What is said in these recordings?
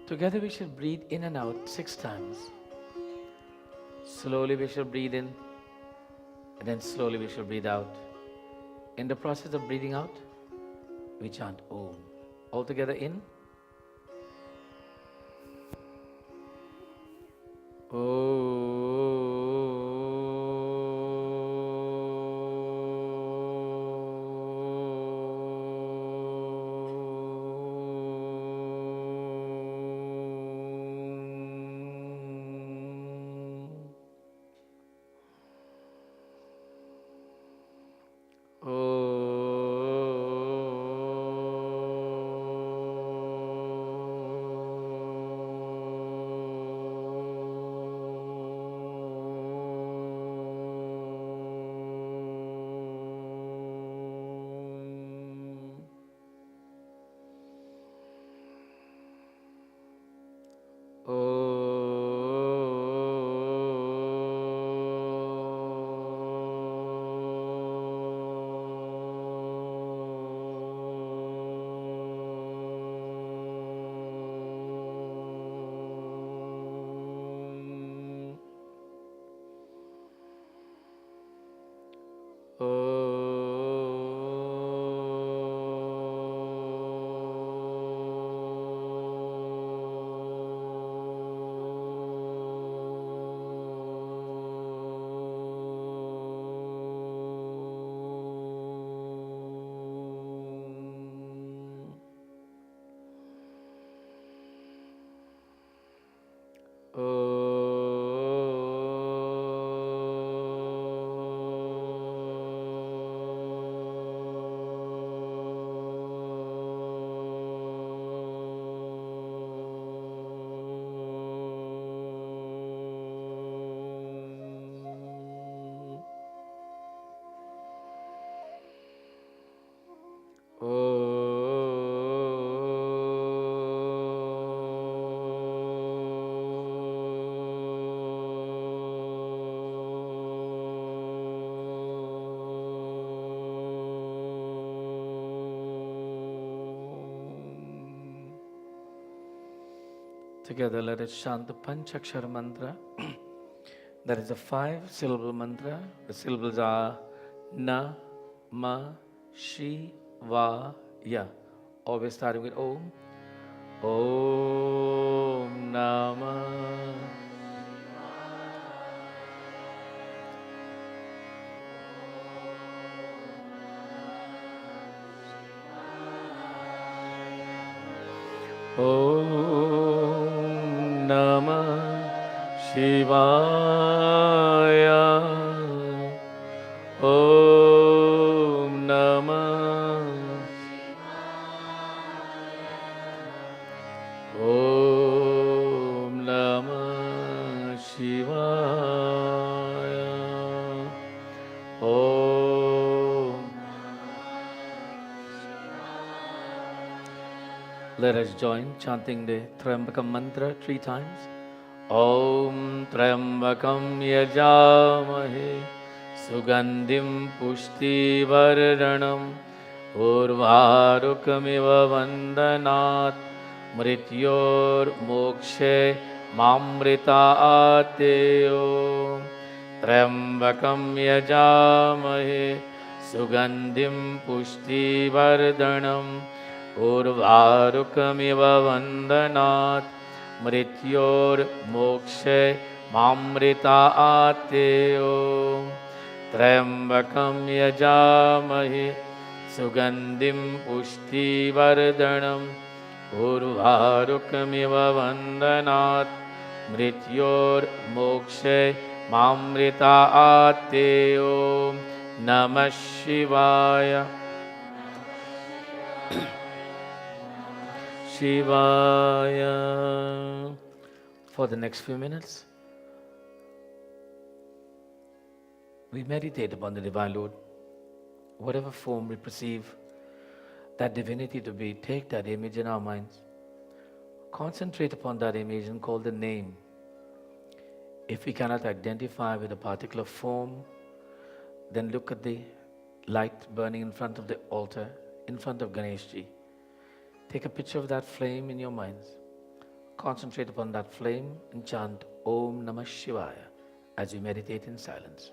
Together we shall breathe in and out 6 times. Slowly we shall breathe in, and then slowly we shall breathe out. In the process of breathing out, we chant Om. All together in. Together let us chant the Panchakshara mantra. That is a 5-syllable mantra. The syllables are Na, Ma, Shi, Va, Ya. Always starting with Om. Om Namah. Om Namah Shivaya. Om Namah. Om Namah Shivaya. Om. Let us join chanting the Trambakam mantra 3 times. Om Trambakam Yajamahe Sugandhim Pushti Vardhanam Urvarukamiva Vandanat Mrityor Mokshe Mamritaateo Trambakam Yajamahe Sugandhim Pushti Vardhanam Urvarukamiva Vandanat Mrityor Mokshe Mamritaateo Trambakam Yajamahe Sugandhim Pushti Vardhanam Urvarukamiva Vandanat Mrityor Mokshe Mamritaateo Namah Shivaya. Shivaya. For the next few minutes, we meditate upon the Divine Lord. Whatever form we perceive that divinity to be, take that image in our minds. Concentrate upon that image and call the name. If we cannot identify with a particular form, then look at the light burning in front of the altar, in front of Ganeshji. Take a picture of that flame in your minds. concentrate upon that flame and chant Om Namah Shivaya as you meditate in silence.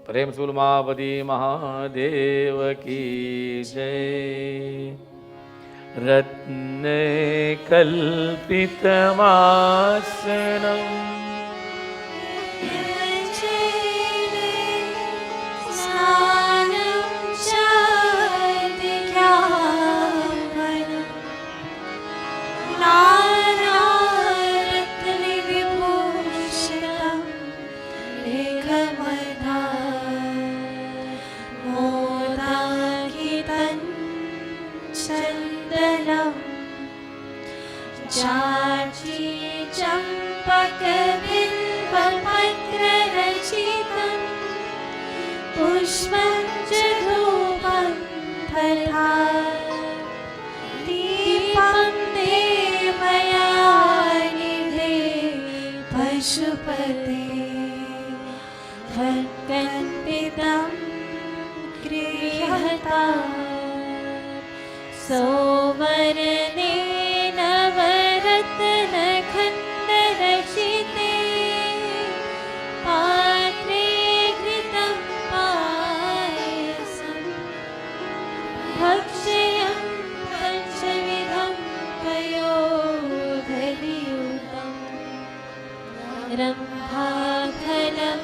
प्रेम सुलमावती महादेव की जय। रत्न कल्पितमासनम् पशुपते भक्कन्पितं गृहता सौवर्णेन नवरत्नखण्डरचिते पात्रे घृतं पायसं भक्ष्यं पञ्चविधं पयोधरियुतम् रम्भाफलं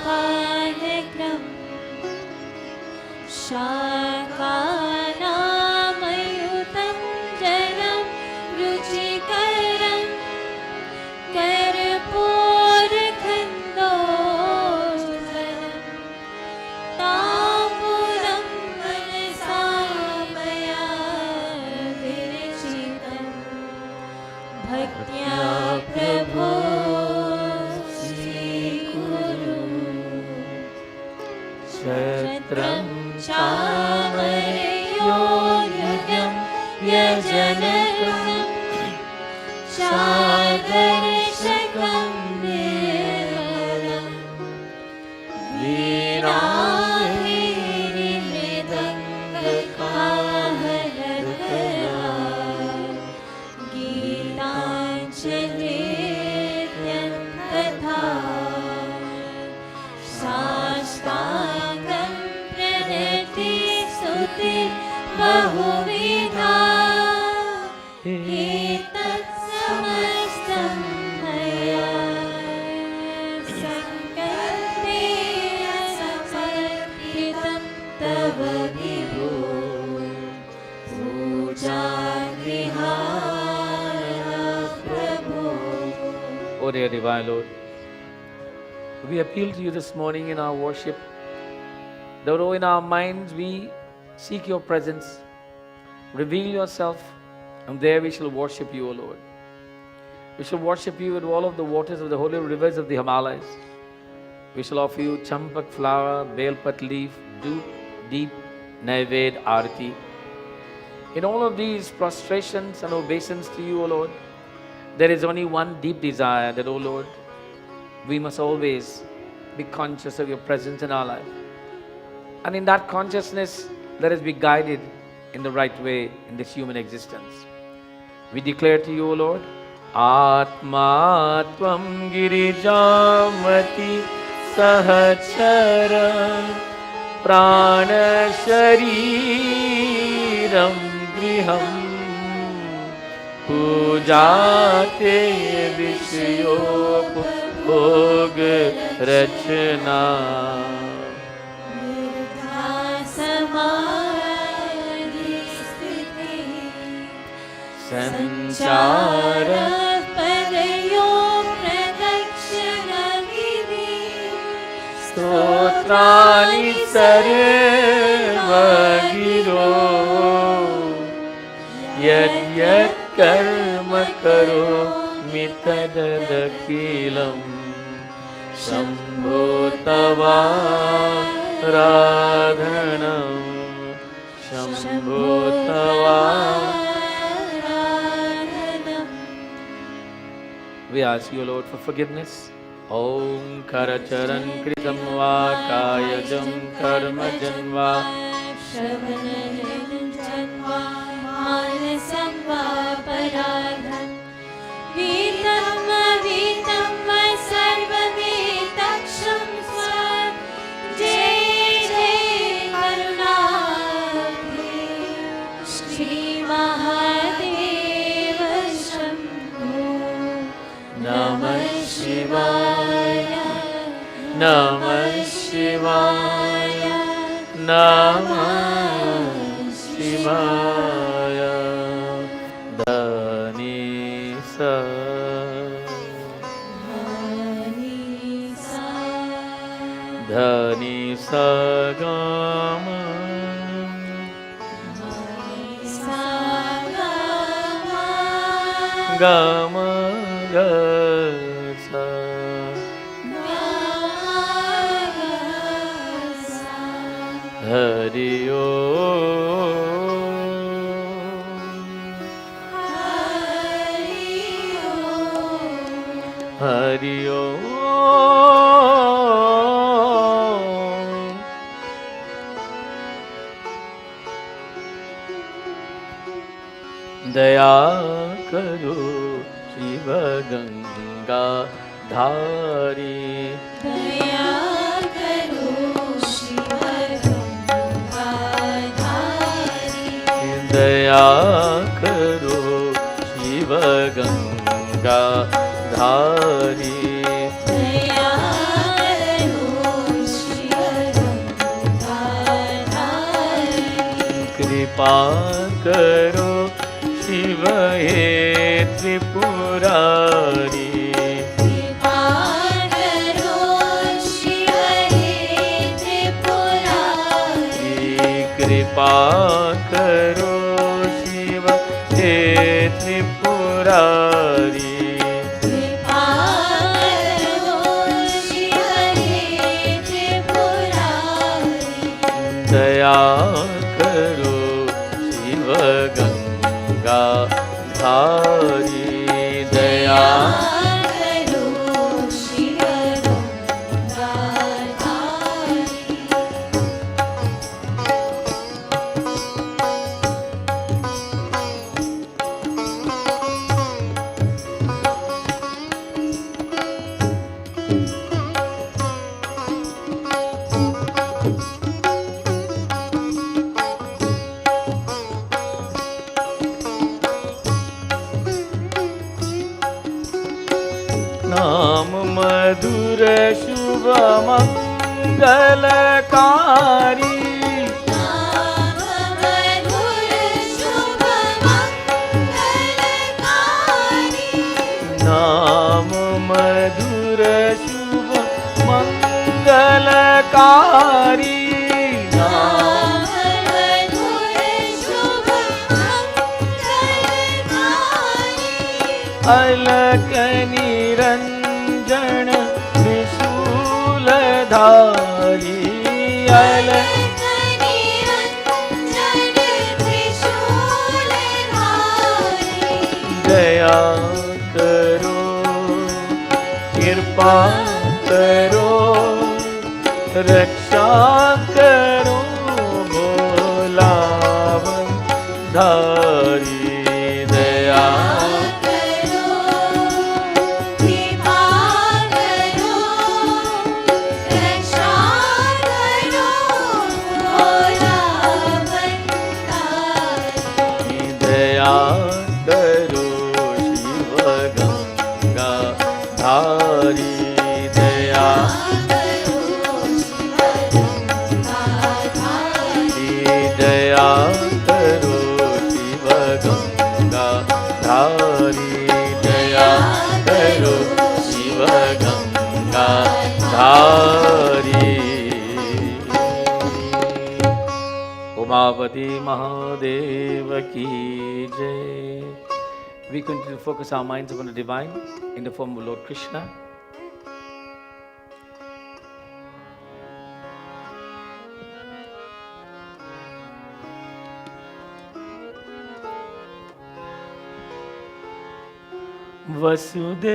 पानकं शाकानामयुतं जलं रुचिकरं कर्पूरखण्डोज्ज्वलं ताम्बूलं मनसा मया विरचितं भक्त्या प्रभो स्वीकुरु। क्षत्रं चामरयोग्यं यजनकं चादर्शकं निर्मलं वीणामृदङ्गकाहलकरा गीताञ्जलिर्यं तथा साष्टाङ्गं प्रणति स्तुति बहुविधा एतत्समस्तं मया सङ्कल्पेन समर्पितं तव विभो पूजागृहाय प्रभो. Oh, dear divine Lord, we appeal to you this morning in our worship. That oh, in our minds we seek your presence. Reveal yourself, and there we shall worship you, O Lord. We shall worship you with all of the waters of the holy rivers of the Himalayas. We shall offer you champak flower, belpat leaf, deep Naived Arati. In all of these prostrations and obeisance to you, O Lord, there is only one deep desire that, O Lord, we must always be conscious of your presence in our life. And in that consciousness, let us be guided in the right way in this human existence. We declare to you, O Lord, Atma Tvam Girijamati Sahachara Prana Shariram Griham Pujate Vishayopog Rachana Sanchara Padayo Pradakshana-giri Stotrani Sarvagiro Yad Yad Karma Karo Mitadadakilam Shambho Tava Radhanam Shambho Tava. We ask you, Lord, for forgiveness. Om Karacharan Kritam Va Kayajam Karma Janva Shravanayanam Janva Manasam Va Paradham Vitam Vitam Sarvavitaksham Svat Jai Jai Karunabhi Shri Mahadeva Shambho. Namah Shivaya, Namah Shivaya, Namah Shivaya. Dhani Sa Dhani Sa Gama Gama Gasa Hari Om Hari Om Daya Karo Shiva Ganga Dhari Daya Karo Shiva Ganga-dhari. Daya Karo Shiva Ganga Dhari Daya Karo Shiva Ganga-dhari. Kripa Karo Shiva He Tripurari Kripa Karo Shiva He Tripurari. Kripa Karo Shiva He Tripurari Kripa Karo Shiva He Tripurari. Daya Karo Shiva Ganga Dhari Daya Karo Shiva Ganga-dhari. मधुर शुभ मंगलकारी नाम मधुर शुभ मंगलकारी नाम मधुर शुभ मंगलकारी नाम नाम मधुर शुभ मंगलकारी अलक निरंजन त्रिशूलधारी अलक निरंजन त्रिशूलधारी दया करो कृपा करो रक्षा करो भोलावन धारी दया करो कृपा करो रक्षा करो भोला बनतारी दया करो शिव गंगा धारी दया दया करो शिव गंगा धारी दया करो शिव गंगा धारी उमापति महादेव की जय. We continue to focus our minds upon the divine in the form of Lord Krishna.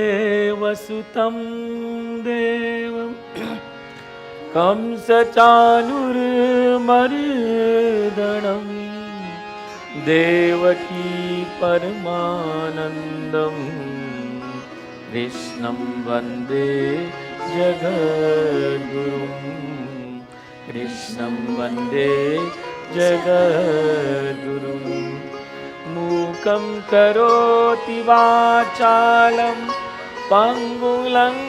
वसुदेवसुतं देवं कंसचाणूरमर्दनं देवकी परमानन्दं कृष्णं वन्दे जगद्गुरुं कृष्णं वन्दे जगद्गुरुं मूकं करोति वाचालं पङ्गुलङ्घयते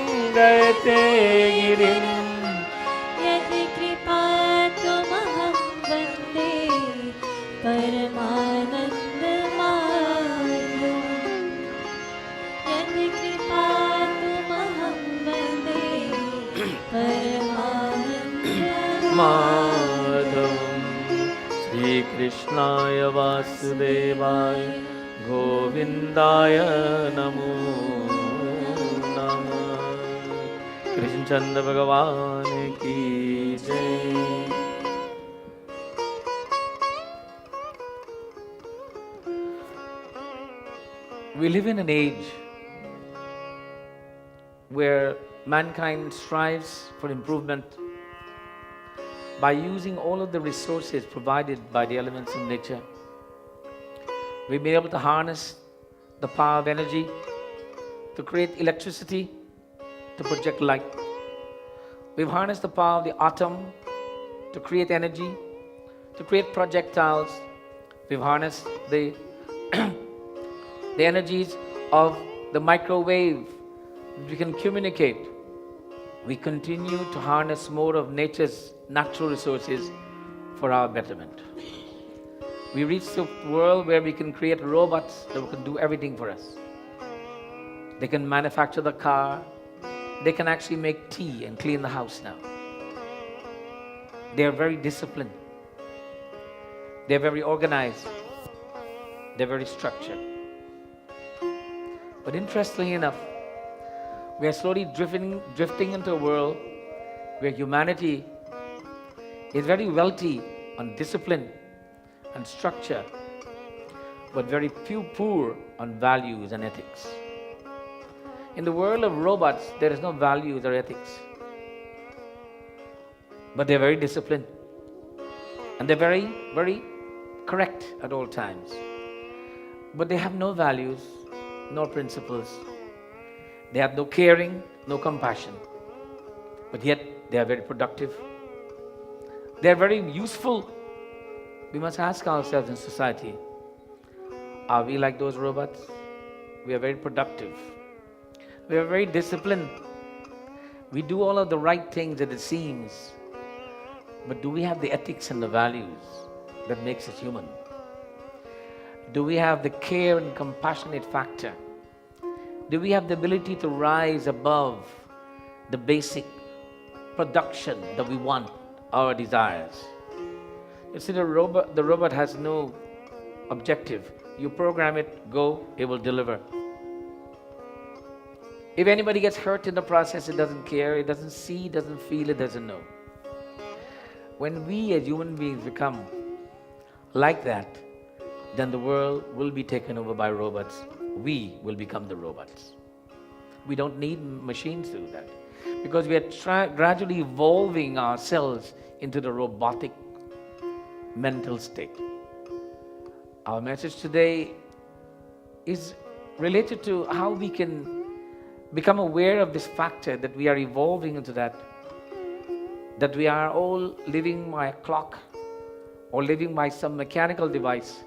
गिरिं यदि कृपा तुमहं वन्दे परमानन्दमाधवं यदि कृपा तुमहं वन्दे परमानन्दमाधवं माधवं श्रीकृष्णाय वासुदेवाय गोविन्दाय नमो नमः. कृष्णचन्द्र भगवान की जय. We live in an age where mankind strives for improvement by using all of the resources provided by the elements of nature. We've been able to harness the power of energy to create electricity, to project light. We've harnessed the power of the atom to create energy, to create projectiles. We've harnessed the the energies of the microwave. We can communicate. We continue to harness more of nature's natural resources for our betterment. We reach a world where we can create robots that can do everything for us. They can manufacture the car. They can actually make tea and clean the house now. They are very disciplined. They're very organized. They're very structured. But interestingly enough, we are slowly drifting into a world where humanity is very wealthy on discipline and structure, but very poor on values and ethics. In the world of robots, there is no values or ethics. But they're very disciplined. And they're very, very correct at all times. But they have no values, no principles. They have no caring, no compassion. But yet, they are very productive. They are very useful. We must ask ourselves in society, are we like those robots? We are very productive. We are very disciplined. We do all of the right things, as it seems, but do we have the ethics and the values that makes us human? Do we have the care and compassionate factor? Do we have the ability to rise above the basic production that we want, our desires? You see, the robot has no objective. You program it, go, it will deliver. If anybody gets hurt in the process, it doesn't care, it doesn't see, it doesn't feel, it doesn't know. When we as human beings become like that, then the world will be taken over by robots. We will become the robots. We don't need machines to do that, because we are gradually evolving ourselves into the robotic mental state. Our message today is related to how we can become aware of this factor that we are evolving into that we are all living by a clock or living by some mechanical device.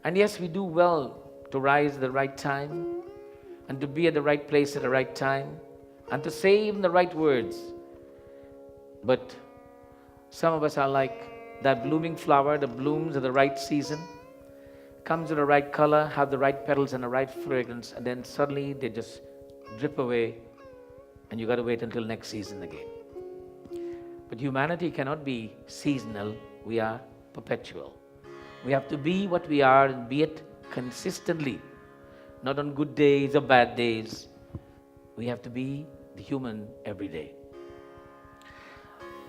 And yes, we do well to rise at the right time and to be at the right place at the right time and to say even the right words. But some of us are like that blooming flower that blooms at the right season, comes in the right color, have the right petals and the right fragrance, and then suddenly they just drip away and you got to wait until next season again. But humanity cannot be seasonal, we are perpetual. We have to be what we are and be it consistently, not on good days or bad days. We have to be the human every day.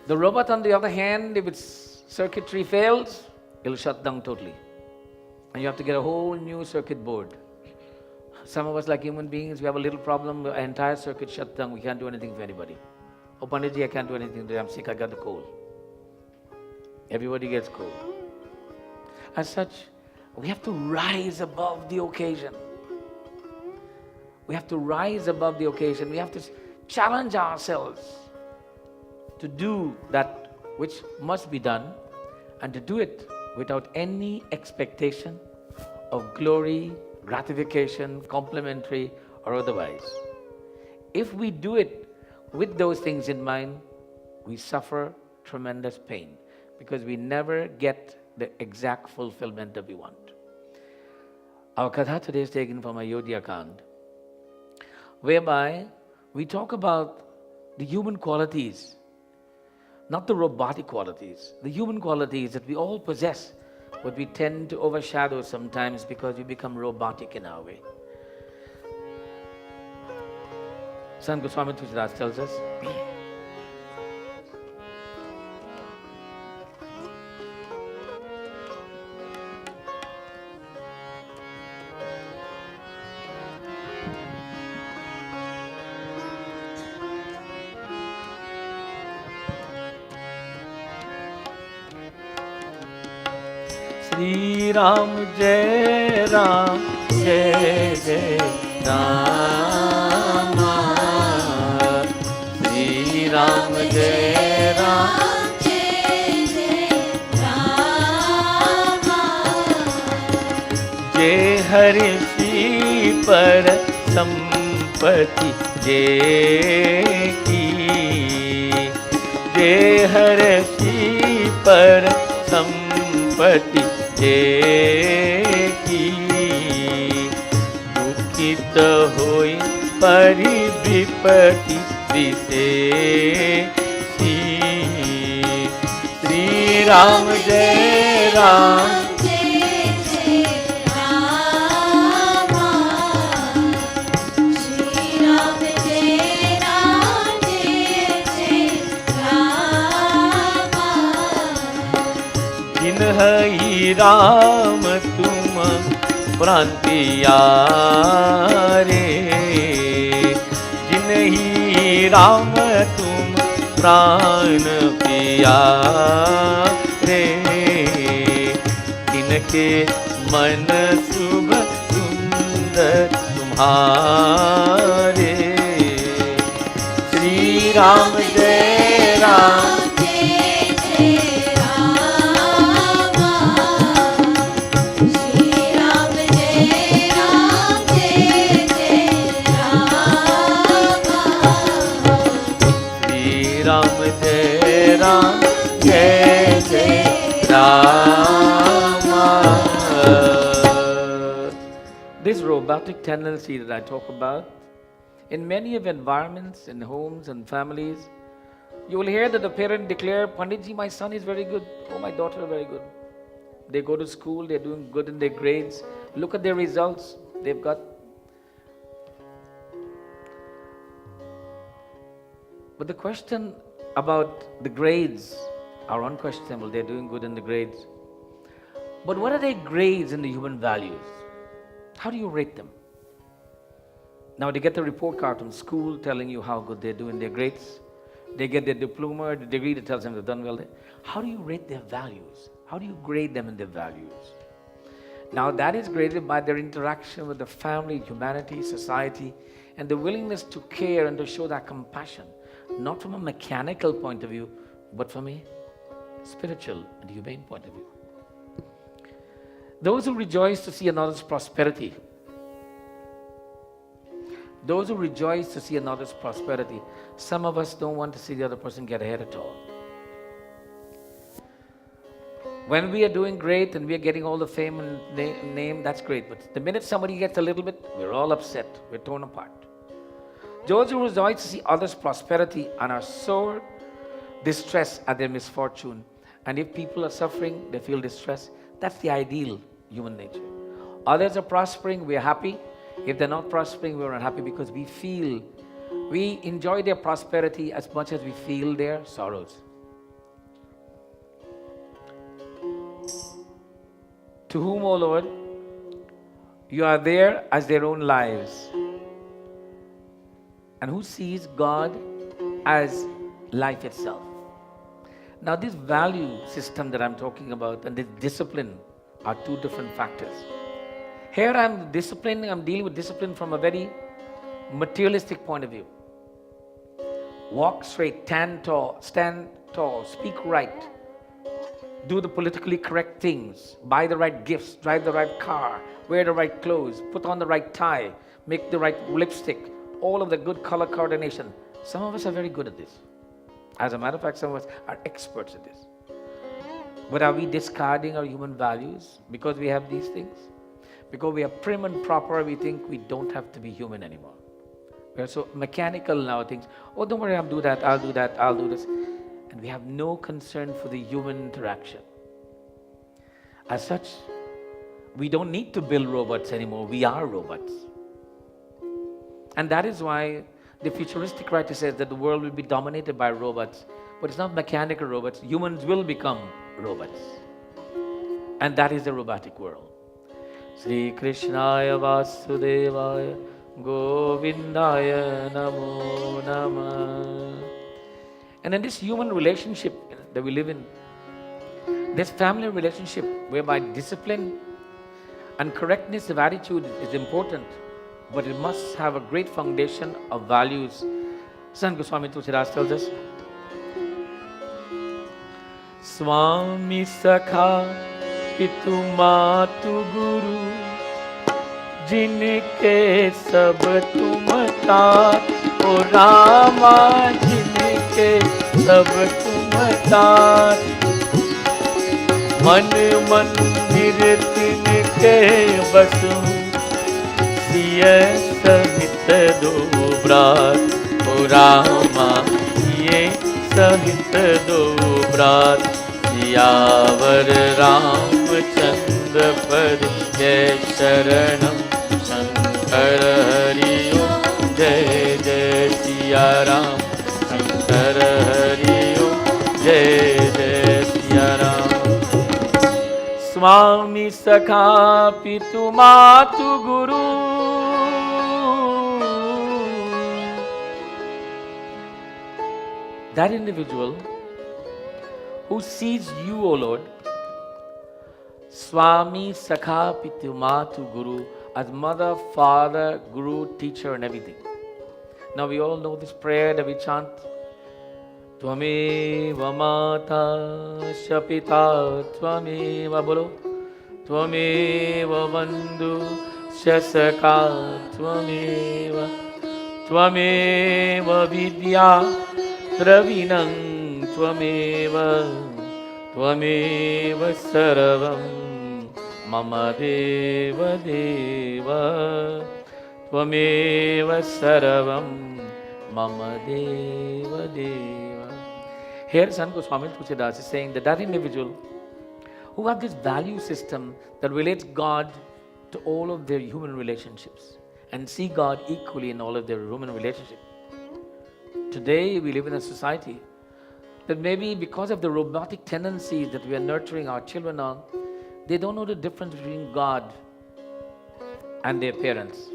The robot, on the other hand, if its circuitry fails, it'll shut down totally. And you have to get a whole new circuit board. Some of us, like human beings, we have a little problem, the entire circuit shut down, we can't do anything for anybody. Oh, Panditji, I can't do anything today, I'm sick, I got the cold. Everybody gets cold. As such, we have to rise above the occasion. We have to rise above the occasion. We have to challenge ourselves to do that which must be done, and to do it without any expectation of glory, gratification, complimentary, or otherwise. If we do it with those things in mind, we suffer tremendous pain because we never get the exact fulfillment that we want. Our Katha today is taken from Ayodhya Kand, whereby we talk about the human qualities, not the robotic qualities, the human qualities that we all possess, but we tend to overshadow sometimes because we become robotic in our way. Sant Goswami Tushras tells us, Shri Ram Jai Ram Jai Jai Ram, Shri Ram Jai Ram Jai Jai Ram, Jai Hari Shri Par Sampati Jai Ki, Jai Hari Shri Par Sampati Jai Ki, दुखित होई परि विपत्ति विशेषी, श्री राम जय Ram Jai Jai Ram, Shri Ram Jai Ram, Jai Jai Ram. जिन हई राम तुम प्राण प्यारे, जिन ही राम तुम प्राण प्यारे, जिनके मन शुभ सुंदर तुम्हारे, श्री राम जय Ram This robotic tendency that I talk about, in many of environments, in homes and families, you will hear that the parent declare, Panditji, my son is very good. Oh, my daughter is very good. They go to school, they're doing good in their grades. Look at their results. They've got. But the question about the grades are unquestionable. They're doing good in the grades. But what are their grades in the human values? How do you rate them? Now they get the report card from school telling you how good they're doing their grades. They get their diploma, the degree that tells them they've done well. How do you rate their values? How do you grade them in their values? Now that is graded by their interaction with the family, humanity, society, and the willingness to care and to show that compassion, not from a mechanical point of view, but from a spiritual and humane point of view. Those who rejoice to see another's prosperity, those who rejoice to see another's prosperity, some of us don't want to see the other person get ahead at all. When we are doing great and we are getting all the fame and name, that's great. But the minute somebody gets a little bit, we're all upset. We're torn apart. Those who rejoice to see others' prosperity and are sore distressed at their misfortune. And if people are suffering, they feel distress. That's the ideal human nature. Others are prospering, we are happy. If they're not prospering, we're unhappy because we enjoy their prosperity as much as we feel their sorrows. To whom, O Lord, you are there as their own lives, and who sees God as life itself. Now this value system that I'm talking about and this discipline are two different factors. Here I'm dealing with discipline from a very materialistic point of view. Walk straight, stand tall, speak right, do the politically correct things, buy the right gifts, drive the right car, wear the right clothes, put on the right tie, make the right lipstick, all of the good color coordination. Some of us are very good at this. As a matter of fact, some of us are experts at this. But are we discarding our human values because we have these things? Because we are prim and proper, we think we don't have to be human anymore. We are so mechanical now, things, oh, don't worry, I'll do that, I'll do this. And we have no concern for the human interaction. As such, we don't need to build robots anymore. We are robots. And that is why the futuristic writer says that the world will be dominated by robots. But it's not mechanical robots. Humans will become robots. And that is the robotic world. Sri Krishnaya Vasudevaya Govindaya Namo Namah. And in this human relationship that we live in, this family relationship whereby discipline and correctness of attitude is important, but it must have a great foundation of values. Sant Goswami Tulsidas tells us, Swami Sakha Pitu Matu Guru Jinke Sab Tum Tat O Rama Jinke Sab Tum Tat Man Mandir Tinke Basu Siya Sahit Do Brat O Rama Siya Sahit Do Brat Siyavar Ramchandra Par Jai Sharanam Shankar Hari Om Jai Jai Siya Ram Shankar Hari Om Jai Jai Siya Ram Swami Sakha Pitu Matu Guru. That individual who sees you, O Lord, Swami Sakha Pitu Matu Guru, as mother, father, guru, teacher, and everything. Now we all know this prayer that we chant. Tvameva Mata Shapita Tvameva Bolo Tvameva Bandhu Shasaka Tvameva Tvameva Vidya Dravinam Tvameva Tvameva Sarvam Mama Deva Deva Tvameva Sarvam Mama Deva Deva. Here Sant Goswami Tulsidas is saying that individual who have this value system that relates God to all of their human relationships and see God equally in all of their human relationships. Today we live in a society that maybe because of the robotic tendencies that we are nurturing our children on, they don't know the difference between God and their parents.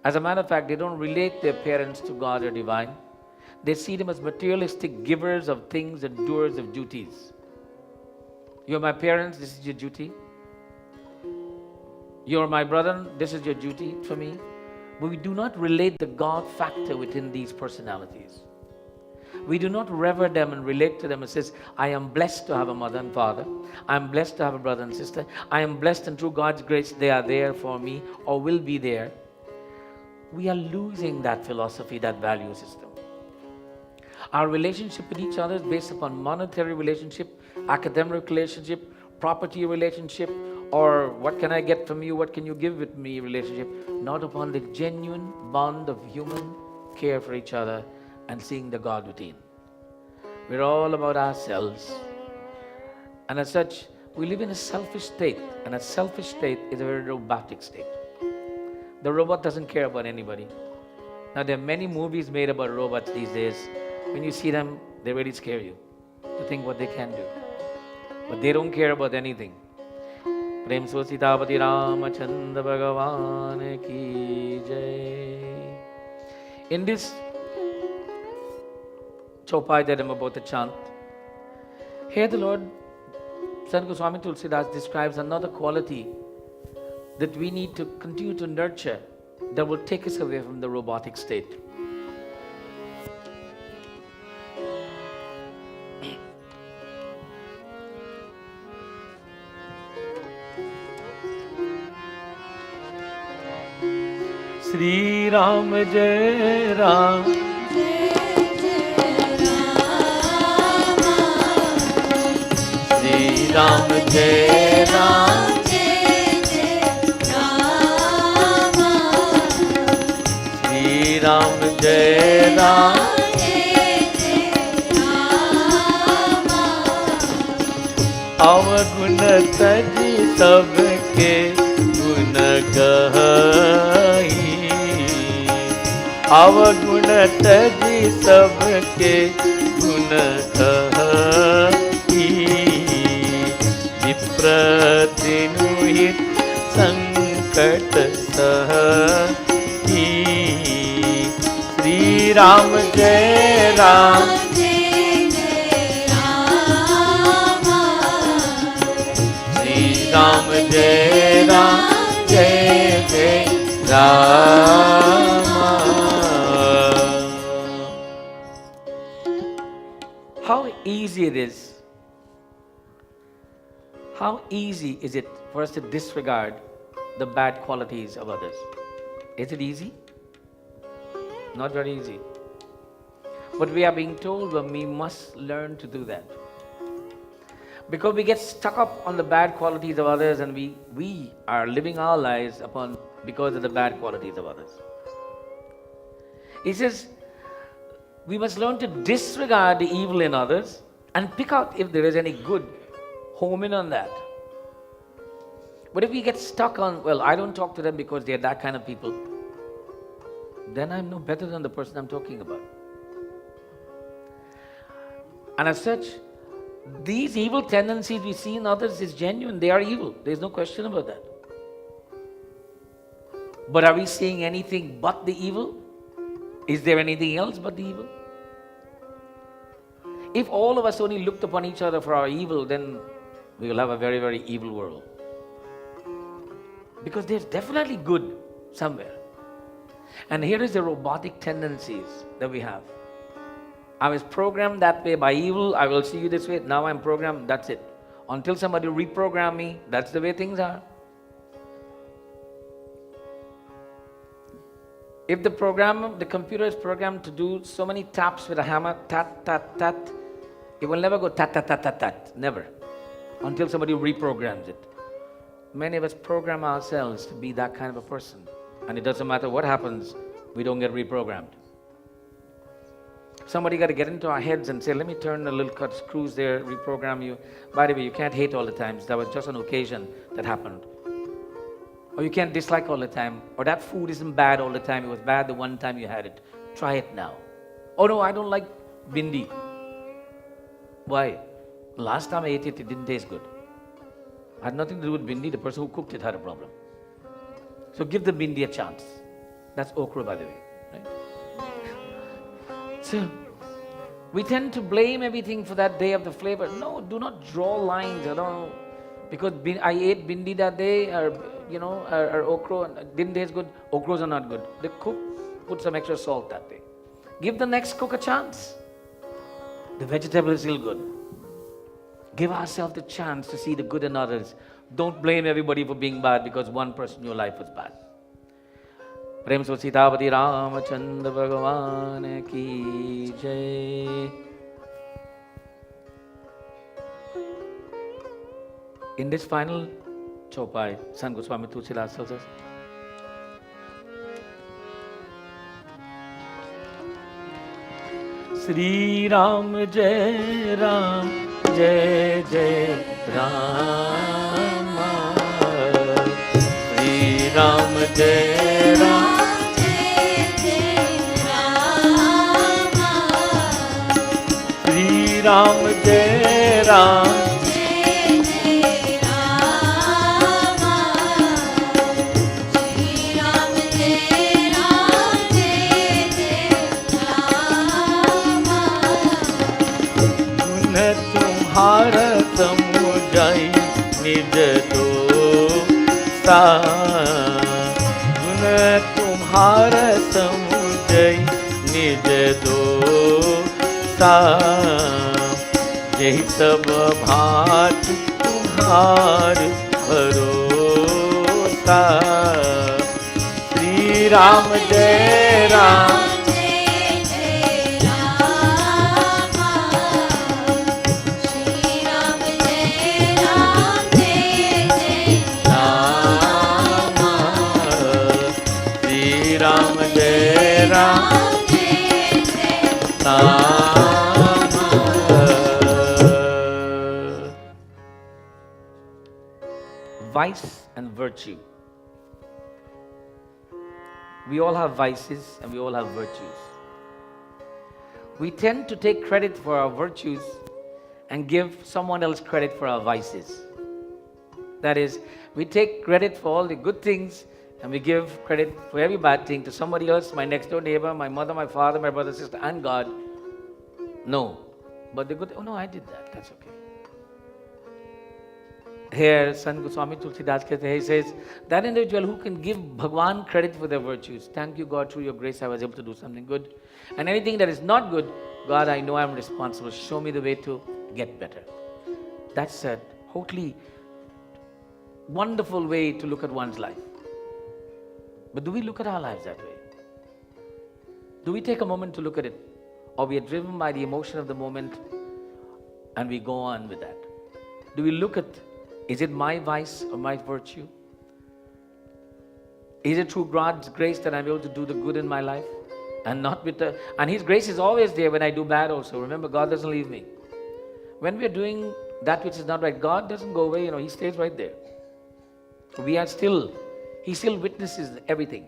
As a matter of fact, they don't relate their parents to God or divine. They see them as materialistic givers of things and doers of duties. You're my parents, this is your duty. You're my brother, this is your duty for me. But we do not relate the God factor within these personalities. We do not revere them and relate to them and says, I am blessed to have a mother and father. I am blessed to have a brother and sister. I am blessed and through God's grace they are there for me or will be there. We are losing that philosophy, that value system. Our relationship with each other is based upon monetary relationship, academic relationship, property relationship, or what can I get from you, what can you give with me relationship, not upon the genuine bond of human care for each other and seeing the God within. We're all about ourselves. And as such, we live in a selfish state. And a selfish state is a very robotic state. The robot doesn't care about anybody. Now, there are many movies made about robots these days. When you see them, they really scare you to think what they can do. But they don't care about anything. Prem so Sitapati Ramachandra Bhagavan ki jai. In this Chopai that I'm about to chant, here the Lord, Sant Goswami Tulsidas describes another quality that we need to continue to nurture that will take us away from the robotic state. Sri Ram Jai Ram, Sri Ram Jai Ram, Sri Ram Jai Ram. अवगुण तजी सबके गुण गई, अवगुण तजी सबके गुण गई, विप्रतिनुहित संकट सही। श्री राम जय Ram, Ram Jai Ram, Jai Jai Rama. How easy it is, how easy is it for us to disregard the bad qualities of others? Is it easy? Not very easy. But we are being told that we must learn to do that. Because we get stuck up on the bad qualities of others and we are living our lives upon because of the bad qualities of others. He says, we must learn to disregard the evil in others and pick out if there is any good, home in on that. But if we get stuck on, well, I don't talk to them because they're that kind of people, then I'm no better than the person I'm talking about. And as such, these evil tendencies we see in others is genuine. They are evil. There's no question about that. But are we seeing anything but the evil? Is there anything else but the evil? If all of us only looked upon each other for our evil, then we will have a very, very evil world. Because there's definitely good somewhere. And here is the robotic tendencies that we have. I was programmed that way by evil, I will see you this way. Now I'm programmed, that's it. Until somebody reprogram me, that's the way things are. If the computer is programmed to do so many taps with a hammer, tat, tat, tat, it will never go tat, tat, tat, tat, tat, never. Until somebody reprograms it. many of us program ourselves to be that kind of a person. And it doesn't matter what happens, we don't get reprogrammed. Somebody got to get into our heads and say, let me turn a little cut screws there, reprogram you. By the way, you can't hate all the time. That was just an occasion that happened. Or you can't dislike all the time. Or that food isn't bad all the time. It was bad the one time you had it. Try it now. Oh no, I don't like bindi. Why? Last time I ate it, it didn't taste good. It had nothing to do with bindi. The person who cooked it had a problem. So give the bindi a chance. That's okra, by the way. Right? So, we tend to blame everything for that day of the flavor. No, do not draw lines. I don't know. Because I ate bindi that day, or okra, didn't taste good. Okras are not good. The cook put some extra salt that day. Give the next cook a chance. The vegetable is still good. Give ourselves the chance to see the good in others. Don't blame everybody for being bad because one person in your life was bad. प्रेम सो सीतापति रामचंद्र भगवान की जय. In this final chopai, Sant Goswami Tulsidas tells us, Sri Ram Jai Ram Jai Jai Rama, Sri Ram Jai Ram Ram Jai Ram Jai Jai Rama, Shri Ram Jai Ram, Jai Jai Rama. गुण तुम्हारा समुझाई निज दोसा, गुण तुम्हारा समुझाई निज दोसा, यही सब भात तुम्हार भरोसा. श्री राम जय Ram Jai Jai Rama, Shri Ram Jai Ram, Jai Jai Rama. Shri Ram जय Ram Jai Jai Ram. Vice and virtue. We all have vices and we all have virtues. We tend to take credit for our virtues and give someone else credit for our vices. That is, we take credit for all the good things and we give credit for every bad thing to somebody else, my next door neighbor, my mother, my father, my brother, sister, and God. No. But the good, oh no, I did that, that's okay. Here, Sant Goswami Tulsidas he says, that individual who can give Bhagwan credit for their virtues, thank you God, through your grace I was able to do something good. And anything that is not good, God, I know I'm responsible, show me the way to get better. That's a totally wonderful way to look at one's life. But do we look at our lives that way? Do we take a moment to look at it? Or we are driven by the emotion of the moment and we go on with that? Do we look at, is it my vice or my virtue? Is it through God's grace that I'm able to do the good in my life? And not with the, and His grace is always there when I do bad also. Remember, God doesn't leave me. When we are doing that which is not right, God doesn't go away, He stays right there. We are still, He still witnesses everything.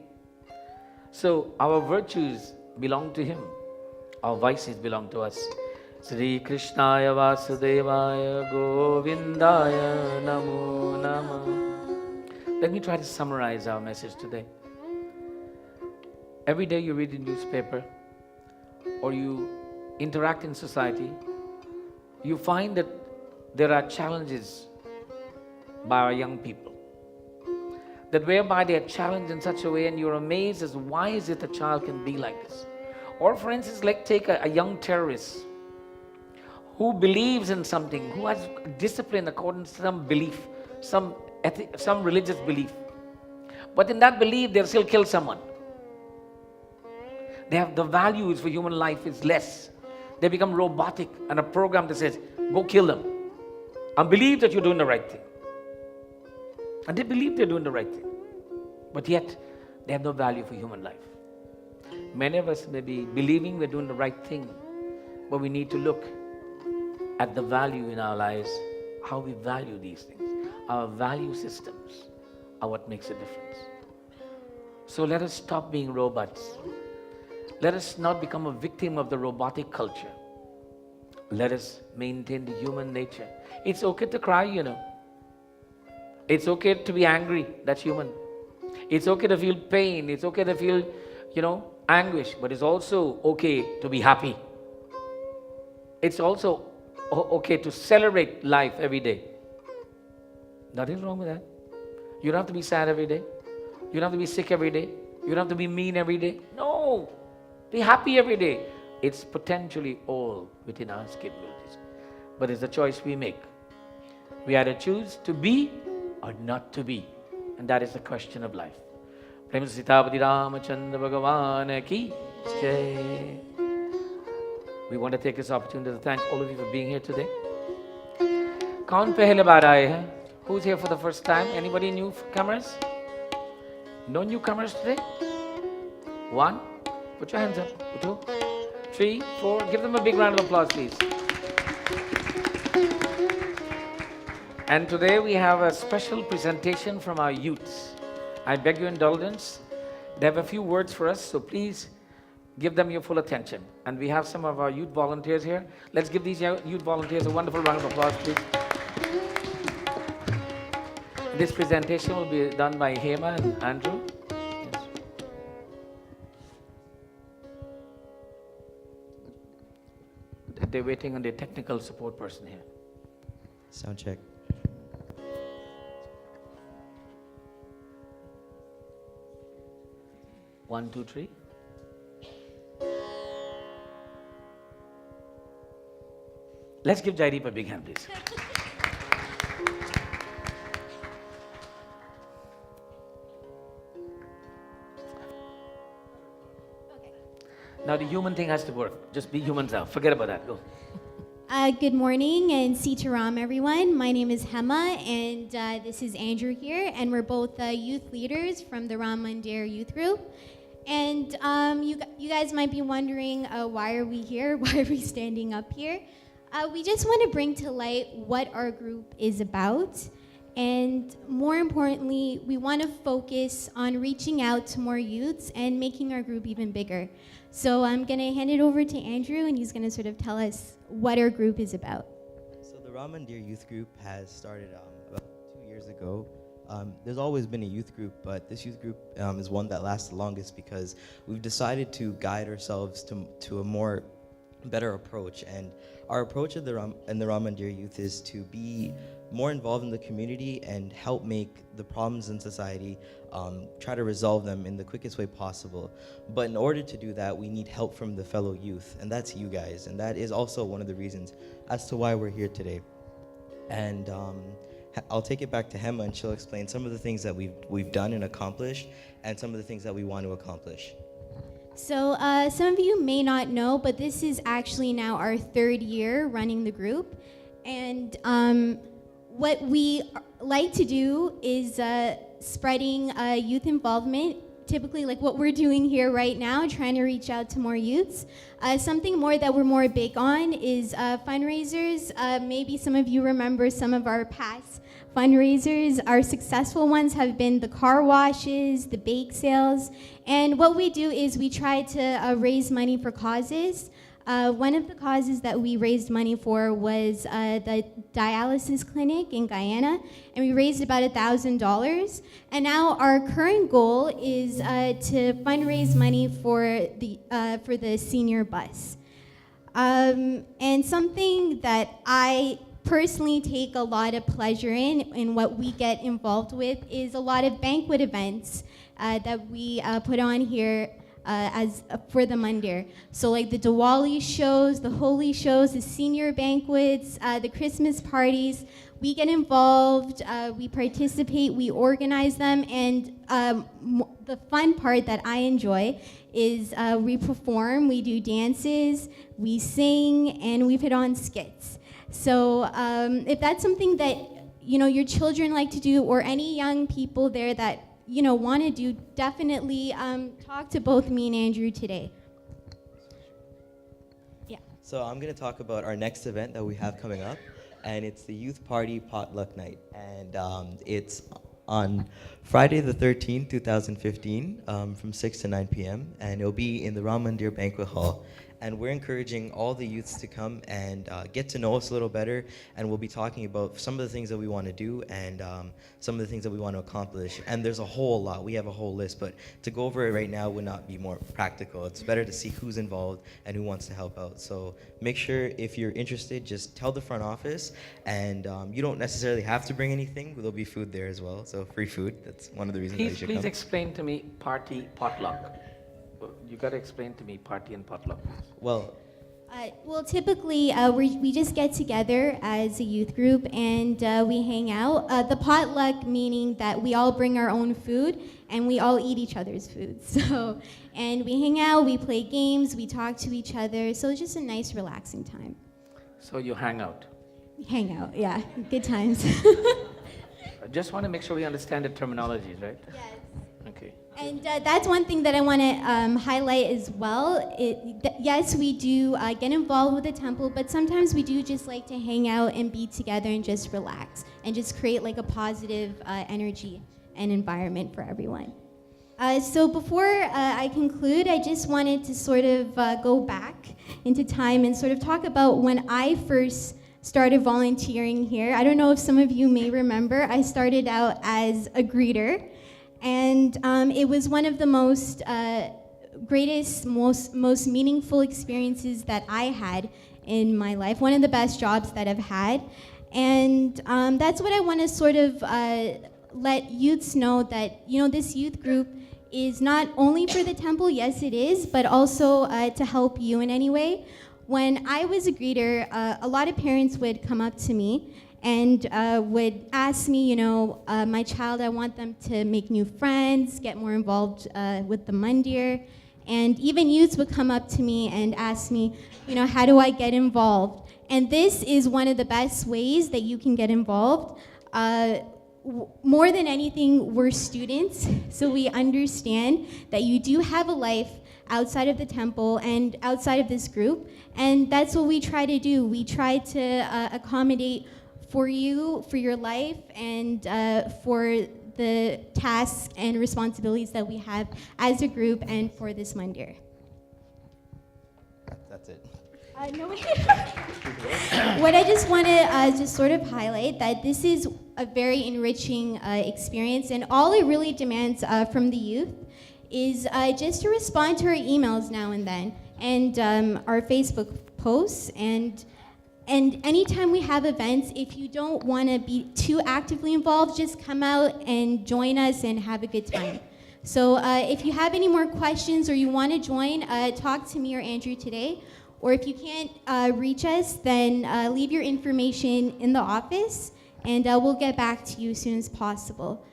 So our virtues belong to Him. Our vices belong to us. Sri Krishnaya Vasudevaya Govindaya Namo Namah. Let me try to summarize our message today. Every day you read the newspaper or you interact in society, you find that there are challenges by our young people. That whereby they are challenged in such a way and you're amazed as why is it a child can be like this? Or for instance, like take a young terrorist who believes in something, who has discipline according to some belief, some religious belief. But in that belief, they'll still kill someone. They have the values for human life is less. They become robotic and a program that says, go kill them. And believe that you're doing the right thing. And they believe they're doing the right thing. But yet, they have no value for human life. Many of us may be believing we're doing the right thing, but we need to look at the value in our lives, how we value these things. Our value systems are what makes a difference. So let us stop being robots. Let us not become a victim of the robotic culture. Let us maintain the human nature. It's okay to cry, you know. It's okay to be angry. That's human. It's okay to feel pain. It's okay to feel, anguish. But it's also okay to be happy. It's also okay to celebrate life every day. Nothing's wrong with that. You don't have to be sad every day. You don't have to be sick every day. You don't have to be mean every day. No. Be happy every day. It's potentially all within our capabilities. But it's a choice we make. We either choose to be or not to be. And that is the question of life. Prem Sitapati Ramachandra Bhagavan ki jai. We want to take this opportunity to thank all of you for being here today. Kaun pehle baar aaye hai? Who's here for the first time? Anybody newcomers? No newcomers today? 1. Put your hands up. 2, 3, 4. Give them a big round of applause, please. And today we have a special presentation from our youths. I beg your indulgence. They have a few words for us, so please give them your full attention. And we have some of our youth volunteers here. Let's give these youth volunteers a wonderful round of applause, please. This presentation will be done by Hema and Andrew. Yes. They're waiting on the technical support person here. Sound check. One, two, three. Let's give Jaideep a big hand, please. Now the human thing has to work. Just be humans now. Forget about that. Go. Good morning and Sitaram, everyone. My name is Hema, and this is Andrew here, and we're both youth leaders from the Ram Mandir Youth Group. And you guys might be wondering, why are we here? Why are we standing up here? We just want to bring to light what our group is about. And more importantly, we want to focus on reaching out to more youths and making our group even bigger. So I'm going to hand it over to Andrew, and he's going to sort of tell us what our group is about. So the Ram Mandir Youth Group has started about 2 years ago. There's always been a youth group, but this youth group is one that lasts the longest because we've decided to guide ourselves to a more better approach. And our approach in the Ram Mandir Youth is to be more involved in the community and help make the problems in society, try to resolve them in the quickest way possible. But in order to do that, we need help from the fellow youth, and that's you guys. And that is also one of the reasons as to why we're here today. And I'll take it back to Hema, and she'll explain some of the things that we've done and accomplished, and some of the things that we want to accomplish. So some of you may not know, but this is actually now our 3rd year running the group. And what we like to do is spreading youth involvement, typically like what we're doing here right now, trying to reach out to more youths. Something more that we're more big on is fundraisers. Maybe some of you remember some of our past fundraisers. Our successful ones have been the car washes, the bake sales, and what we do is we try to raise money for causes. One of the causes that we raised money for was the dialysis clinic in Guyana, and we raised about $1,000. And now our current goal is to fundraise money for the senior bus. And something that I personally take a lot of pleasure in what we get involved with is a lot of banquet events that we put on here for the Mandir. So like the Diwali shows, the Holi shows, the senior banquets, the Christmas parties, we get involved, we participate, we organize them, and the fun part that I enjoy is we perform, we do dances, we sing, and we put on skits. So if that's something that your children like to do, or any young people there that want to do, definitely talk to both me and Andrew today. Yeah. So I'm going to talk about our next event that we have coming up, and it's the Youth Party Potluck Night. And it's on Friday the 13th, 2015, from 6 to 9 p.m., and it'll be in the Ram Mandir Banquet Hall. And we're encouraging all the youths to come and get to know us a little better, and we'll be talking about some of the things that we want to do and some of the things that we want to accomplish. And there's a whole lot. We have a whole list, but to go over it right now would not be more practical. It's better to see who's involved and who wants to help out. So make sure, if you're interested, just tell the front office, and you don't necessarily have to bring anything. There'll be food there as well, so free food. That's one of the reasons why you should Please come. explain to me party potluck. You got to explain to me party and potluck. Well, Well, typically, we just get together as a youth group and we hang out. The potluck meaning that we all bring our own food and we all eat each other's food. So, and we hang out, we play games, we talk to each other. So it's just a nice, relaxing time. So you hang out. Hang out, yeah, good times. I just want to make sure we understand the terminologies, right? Yes. Okay. And that's one thing that I want to highlight as well. Yes, we do get involved with the temple, but sometimes we do just like to hang out and be together and just relax and just create like a positive energy and environment for everyone. So before I conclude, I just wanted to sort of go back into time and sort of talk about when I first started volunteering here. I don't know if some of you may remember, I started out as a greeter. And it was one of the most greatest, most meaningful experiences that I had in my life. One of the best jobs that I've had. And that's what I want to sort of let youths know, that, this youth group is not only for the temple, yes it is, but also to help you in any way. When I was a greeter, a lot of parents would come up to me and would ask me, my child, I want them to make new friends, get more involved with the Mandir. And even youths would come up to me and ask me, how do I get involved? And this is one of the best ways that you can get involved. More than anything, we're students, so we understand that you do have a life outside of the temple and outside of this group. And that's what we try to do. We try to accommodate for you, for your life, and for the tasks and responsibilities that we have as a group and for this Mandir. that's it. No, what I just want to just sort of highlight that this is a very enriching experience, and all it really demands from the youth is just to respond to our emails now and then, and our Facebook posts, and anytime we have events, if you don't want to be too actively involved, just come out and join us and have a good time. So if you have any more questions or you want to join, talk to me or Andrew today. Or if you can't reach us, then leave your information in the office, and we'll get back to you as soon as possible.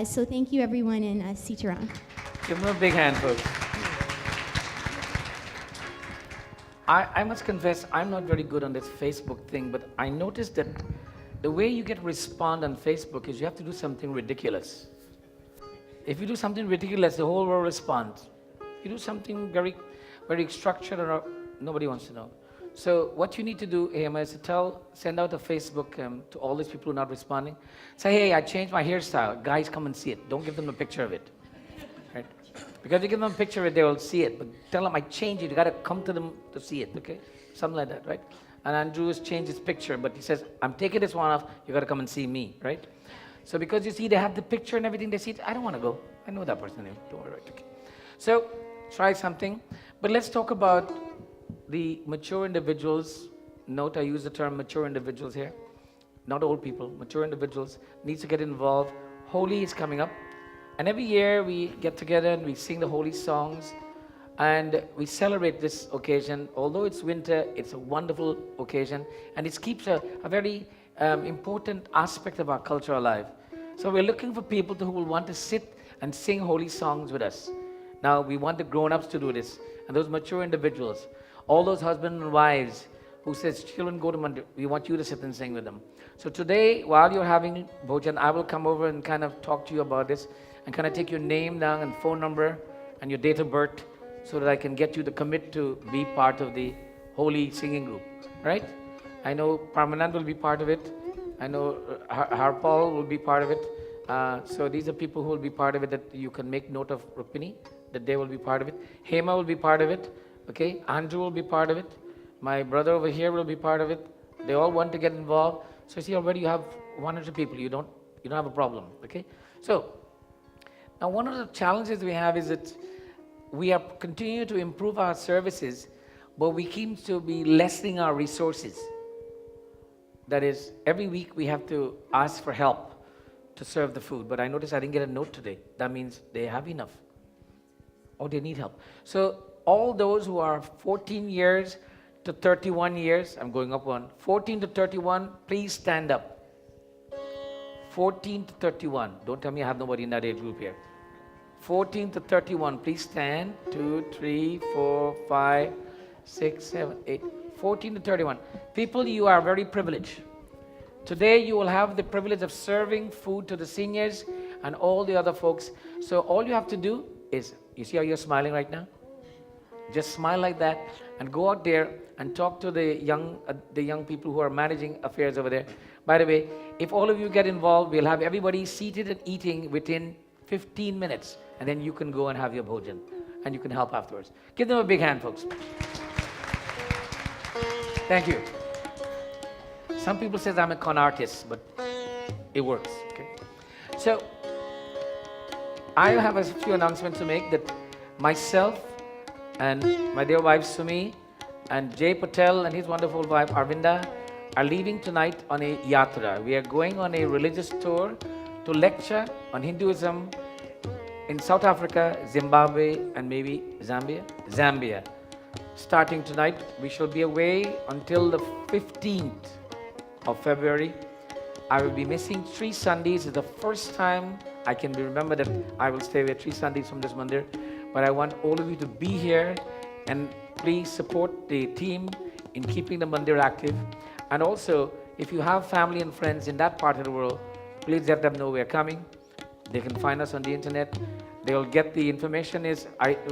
So thank you, everyone, and see you around. Give them a big hand, folks. I must confess, I'm not very good on this Facebook thing, but I noticed that the way you get respond on Facebook is you have to do something ridiculous. If you do something ridiculous, the whole world responds. If you do something very, very structured, or nobody wants to know. So what you need to do, AMA, is to send out a Facebook to all these people who are not responding. Say, hey, I changed my hairstyle. Guys, come and see it. Don't give them a picture of it. Right? Because if you give them a picture of it, they will see it. But tell them I changed it. You got to come to them to see it. Okay? Something like that, right? And Andrew has changed his picture, but he says, I'm taking this one off. You got to come and see me, right? So because you see, they have the picture and everything. They see it. I don't want to go. I know that person. Don't worry. Right? Okay. So try something. But let's talk about the mature individuals. Note I use the term mature individuals here. Not old people. Mature individuals needs to get involved. Holi is coming up. And every year we get together and we sing the holy songs and we celebrate this occasion. Although it's winter, it's a wonderful occasion, and it keeps a very important aspect of our culture alive. So we're looking for people who will want to sit and sing holy songs with us. Now we want the grown-ups to do this, and those mature individuals, all those husbands and wives who says, children go to mandir, we want you to sit and sing with them. So today, while you're having bhojan, I will come over and kind of talk to you about this and kind of take your name down and phone number and your date of birth so that I can get you to commit to be part of the holy singing group, right? I know Parmanand will be part of it. I know Harpal will be part of it. So these are people who will be part of it that you can make note of, Rukmini, that they will be part of it. Hema will be part of it, okay? Andrew will be part of it. My brother over here will be part of it. They all want to get involved. So see, already you have 100 people. You don't have a problem, okay? So now one of the challenges we have is that we are continuing to improve our services, but we seem to be lessening our resources. That is, every week we have to ask for help to serve the food. But I noticed I didn't get a note today. That means they have enough or they need help. So all those who are 14 years to 31 years, I'm going up one, 14 to 31, please stand up. 14 to 31. Don't tell me I have nobody in that age group here. 14 to 31, please stand. 2, 3, 4, 5, 6, 7, 8. 14 to 31. People, you are very privileged. Today you will have the privilege of serving food to the seniors and all the other folks. So all you have to do is, you see how you're smiling right now? Just smile like that and go out there and talk to the young people who are managing affairs over there. By the way, if all of you get involved, we'll have everybody seated and eating within 15 minutes. And then you can go and have your bhojan. And you can help afterwards. Give them a big hand, folks. Thank you. Some people say I'm a con artist, but it works. Okay. So, I have a few announcements to make that myself and my dear wife Sumi and Jay Patel and his wonderful wife Arvinda are leaving tonight on a yatra. We are going on a religious tour to lecture on Hinduism in South Africa, Zimbabwe, and maybe Zambia. Starting tonight, we shall be away until the 15th of February. I will be missing 3 Sundays. It's the first time I can remember that I will stay away 3 Sundays from this mandir. But I want all of you to be here and please support the team in keeping the mandir active. And also, if you have family and friends in that part of the world, please let them know we are coming. They can find us on the internet. They'll get the information.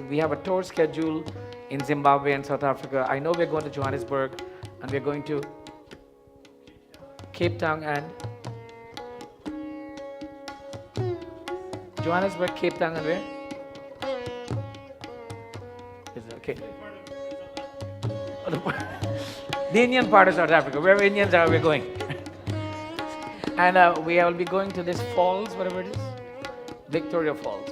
We have a tour schedule in Zimbabwe and South Africa. I know we're going to Johannesburg and we're going to Cape Town and Johannesburg, Cape Town, and where? Is it okay? The Indian part of South Africa. Wherever Indians are, we're going. And we will be going to this falls, whatever it is, Victoria Falls.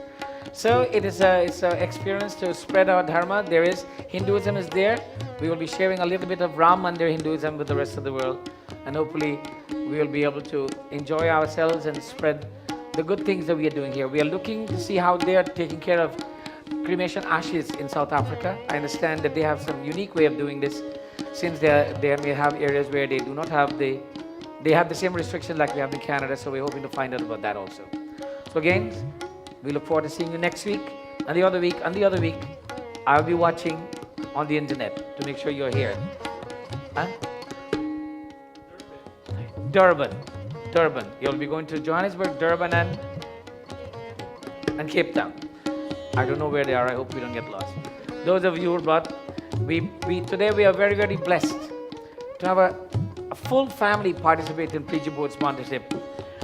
So it's an experience to spread our dharma. There is Hinduism is there. We will be sharing a little bit of Ram Mandir Hinduism with the rest of the world, and hopefully we will be able to enjoy ourselves and spread the good things that we are doing here. We are looking to see how they are taking care of cremation ashes in South Africa. I understand that they have some unique way of doing this, since they may have areas where they do not have they have the same restriction like we have in Canada. So we're hoping to find out about that also. So again, we look forward to seeing you next week and the other week. I'll be watching on the internet to make sure you're here. Huh? Durban. You'll be going to Johannesburg, Durban, and Cape Town. I don't know where they are. I hope we don't get lost. Those of you who brought, today we are very, very blessed to have a full family participate in Preacher Board's sponsorship.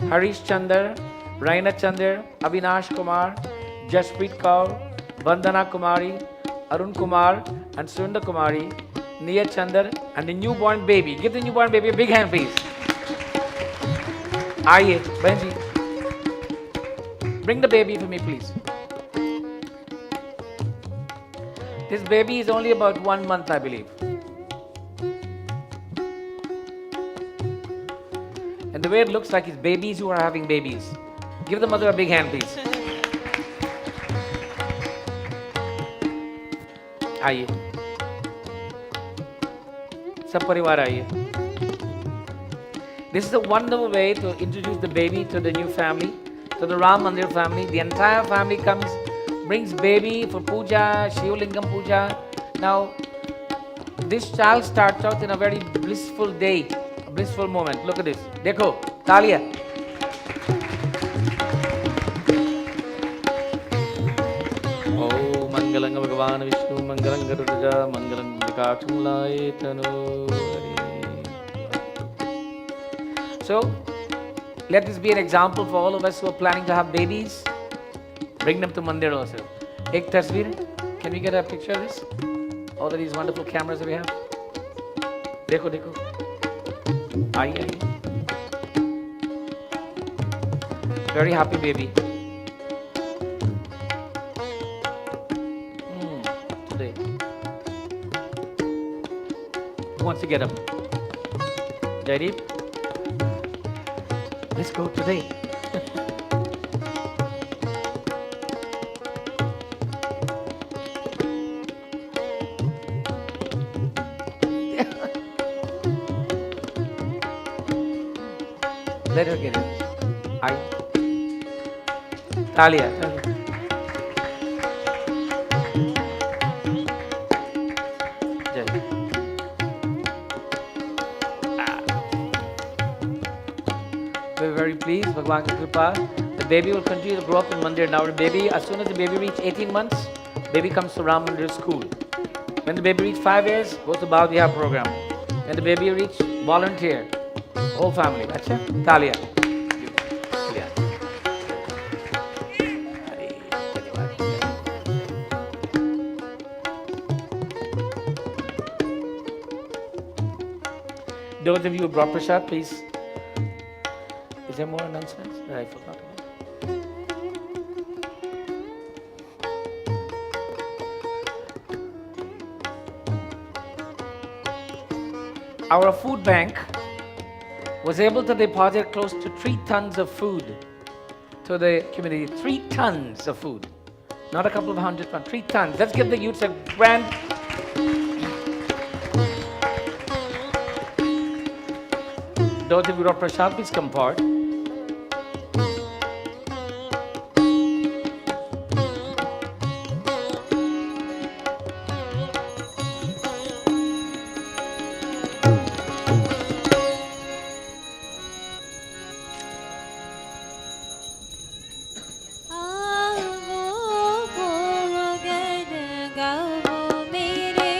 Harish Chandar, Raina Chandar, Avinash Kumar, Jaspreet Kaur, Vandana Kumari, Arun Kumar, and Sunda Kumari, Nia Chandar, and the newborn baby. Give the newborn baby a big hand, please. Aye, Benji. Bring the baby for me, please. This baby is only about 1 month, I believe. And the way it looks like it's babies who are having babies. Give the mother a big hand, please. आइए सब परिवार आइए. This is a wonderful way to introduce the baby to the new family, to the Ram Mandir family. The entire family comes, brings baby for puja, Shivlingam puja. Now, this child starts out in a very blissful day, a blissful moment. Look at this. Dekho, talia. Oh, Mangalam Bhagavan Vishnu, Mangalam Garudaja, Mangalam Vikachumlayetanu. So, let this be an example for all of us who are planning to have babies. Bring them to Mandir also. Ek tasveer. Can we get a picture of this? All of these wonderful cameras that we have. Dekho, dekho. Aye. Very happy baby. Today. Who wants to get up? Jaideep? Let's go today. Let her get it. I. Talia. Jai. We're very pleased, Bhagwan ki Kripa. The baby will continue to grow up in Mandir. Now, the baby, as soon as the baby reaches 18 months, baby comes to Ram Mandir school. When the baby reaches 5 years, goes to Bhav Vihar program. When the baby reaches volunteer, whole family. That's it. Talia. Talia. Those of you who brought prasad, please. Is there more announcements that I forgot about? Our food bank was able to deposit close to 3 tons of food to the community. 3 tons of food. Not a couple of hundred, but 3 tons. Let's give the youths a grand... Those of you who brought prasad, please come forward. भोग लगाओ मेरे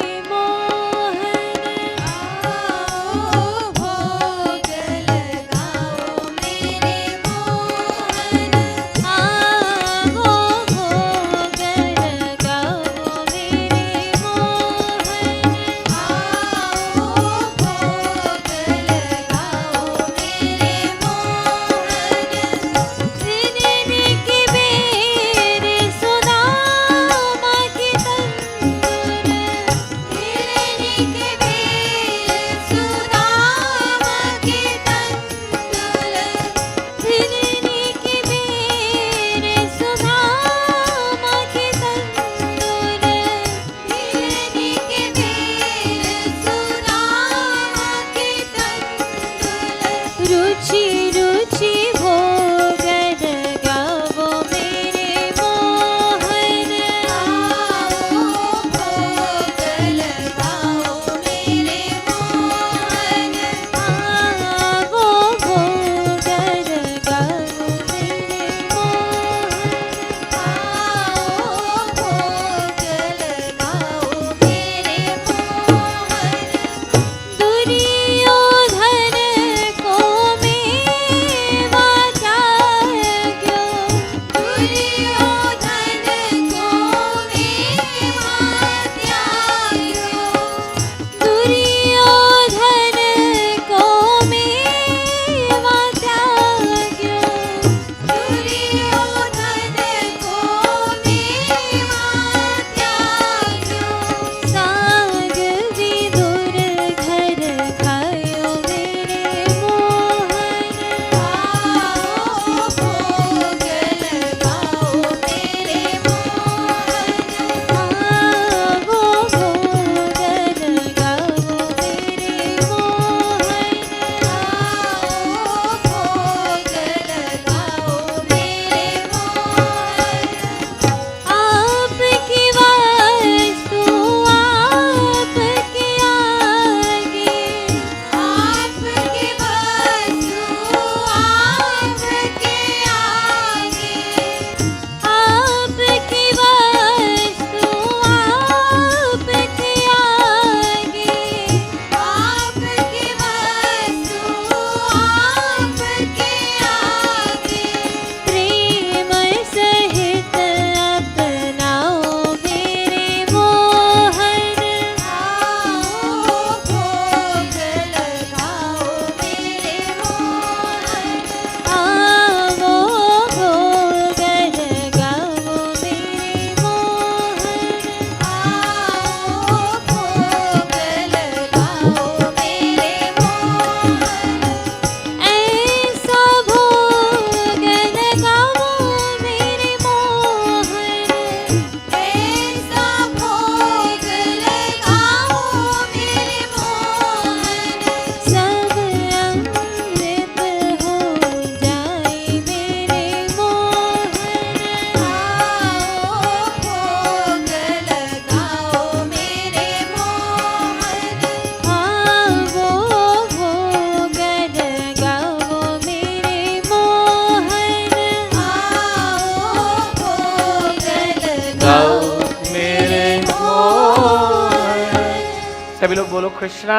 सभी लोग बोलो Krishna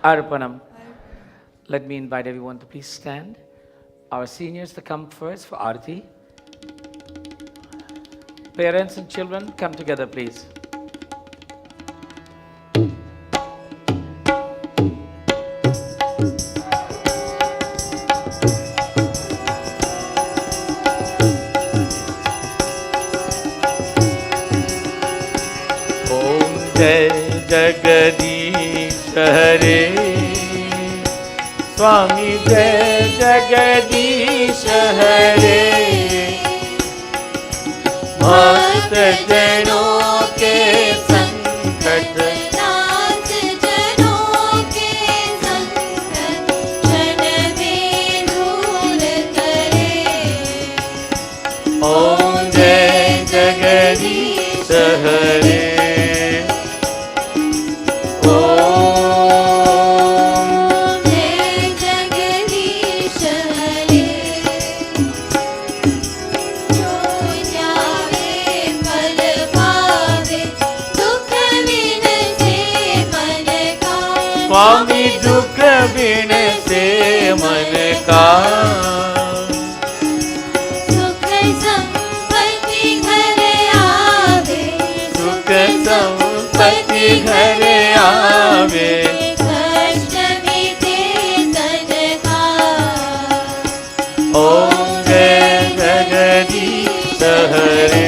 Arpanam. Let me invite everyone to please stand. Our seniors to come first for Aarti. Parents and children, come together, please. Om Jai Jagadish Hare Swami Jai Jagadish Hare भक्त जनों के संकट नाथ जनों के संकट क्षण में दूर करे ओम जय जगदीश हरे स्वामी दुख बिन से मन का सुख संपत्ति घर आवे सुख संपत्ति घर आवे कष्ट मिटे तन का ओम जय जगदीश हरे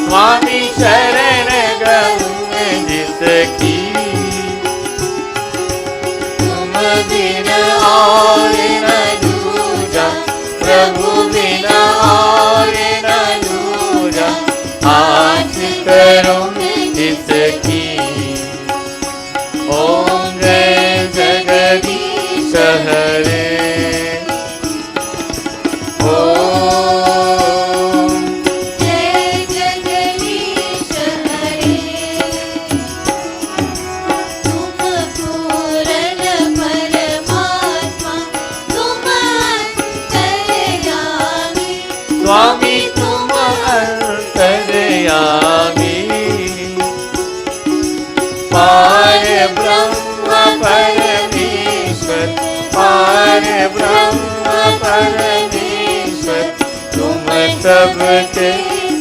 स्वामी शरण गहूँ जिसकी तुम बिन और न दूजा प्रभु बिन और न दूजा आस करूँ जिसकी ओम जय जगदीश हरे स्वामी तुम अंतर्यामी पार ब्रह्म परमेश्वर पार ब्रह्म परमेश्वर तुम सबके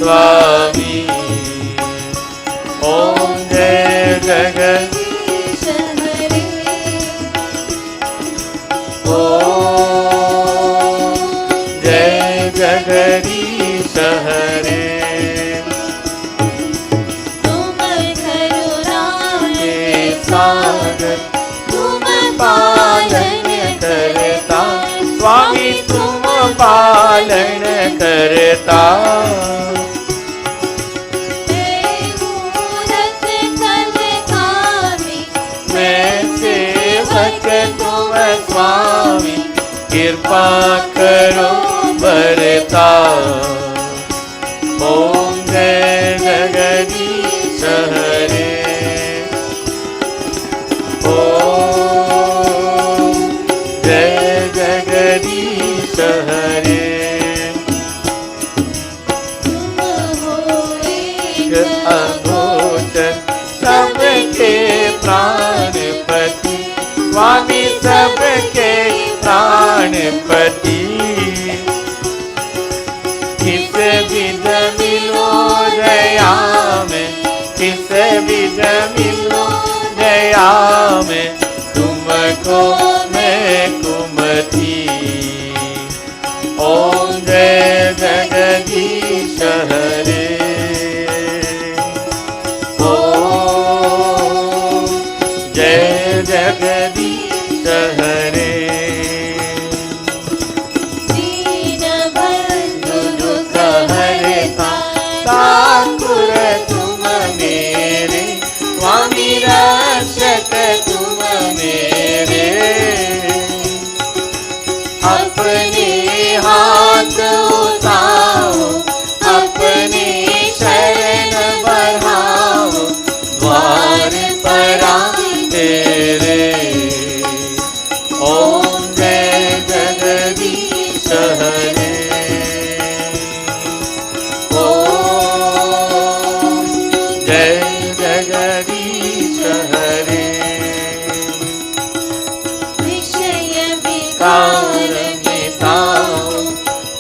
स्वामी ओम जय जगदीश जगदीश हरे तुम करुणा के सागर तुम पालन करता स्वामी तुम पालन करता मैं सेवक तुम स्वामी कृपा करो बरता ओम जय जगदीश हरे ओम जय जगदीश हरे अघोषर सबके प्राणपति स्वामी सबके प्राणपति किस विध मिलो दया में किस विध मिलो दया में तुमको मैं कुमति ओम जय जगदीश हरे ओम जय जगदीश हरे ठाकुर तुम मेरे स्वामी रक्षक तुम मेरे अपने हाथ उठाओ अपनी शरण बढ़ाओ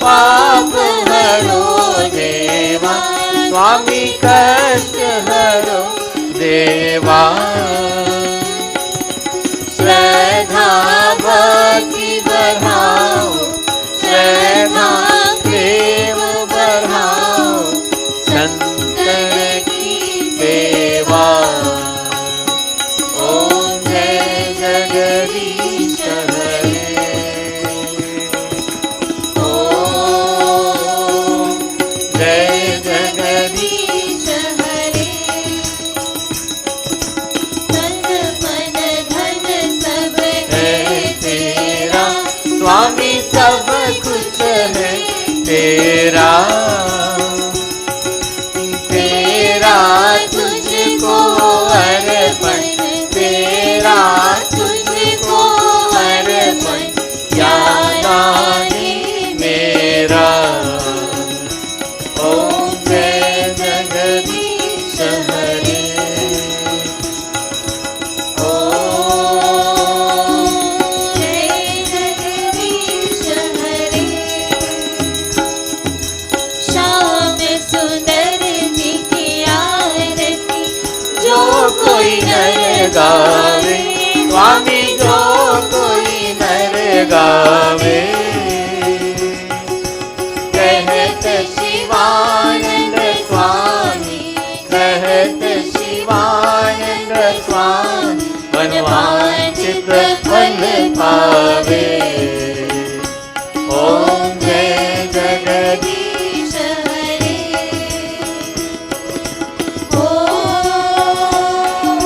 पाप हरो देवा, स्वामी कष्ट हरो देवा। श्रद्धा भक्ति बढ़ाओ, श्रद्धा प्रेम बढ़ाओ, संतन की सेवा। ओम जय जगदीश हरे, ओम जय जगदीश हरे। तन मन धन सब है तेरा, स्वामी सब कुछ है तेरा। तेरा तुझको अर्पण, तेरा तुझको अर्पण, यादा है मेरा। ओम जय जगदीश हरे, ओम जय जगदीश हरे। श्याम सुंदर जी की आरती जो कोई नर गावे, स्वामी जो कोई नर गावे। कहत शिवानंद स्वामी, कहत शिवानंद स्वामी, मनवांछित फल पावे। ओम जय जगदीश हरे, ओम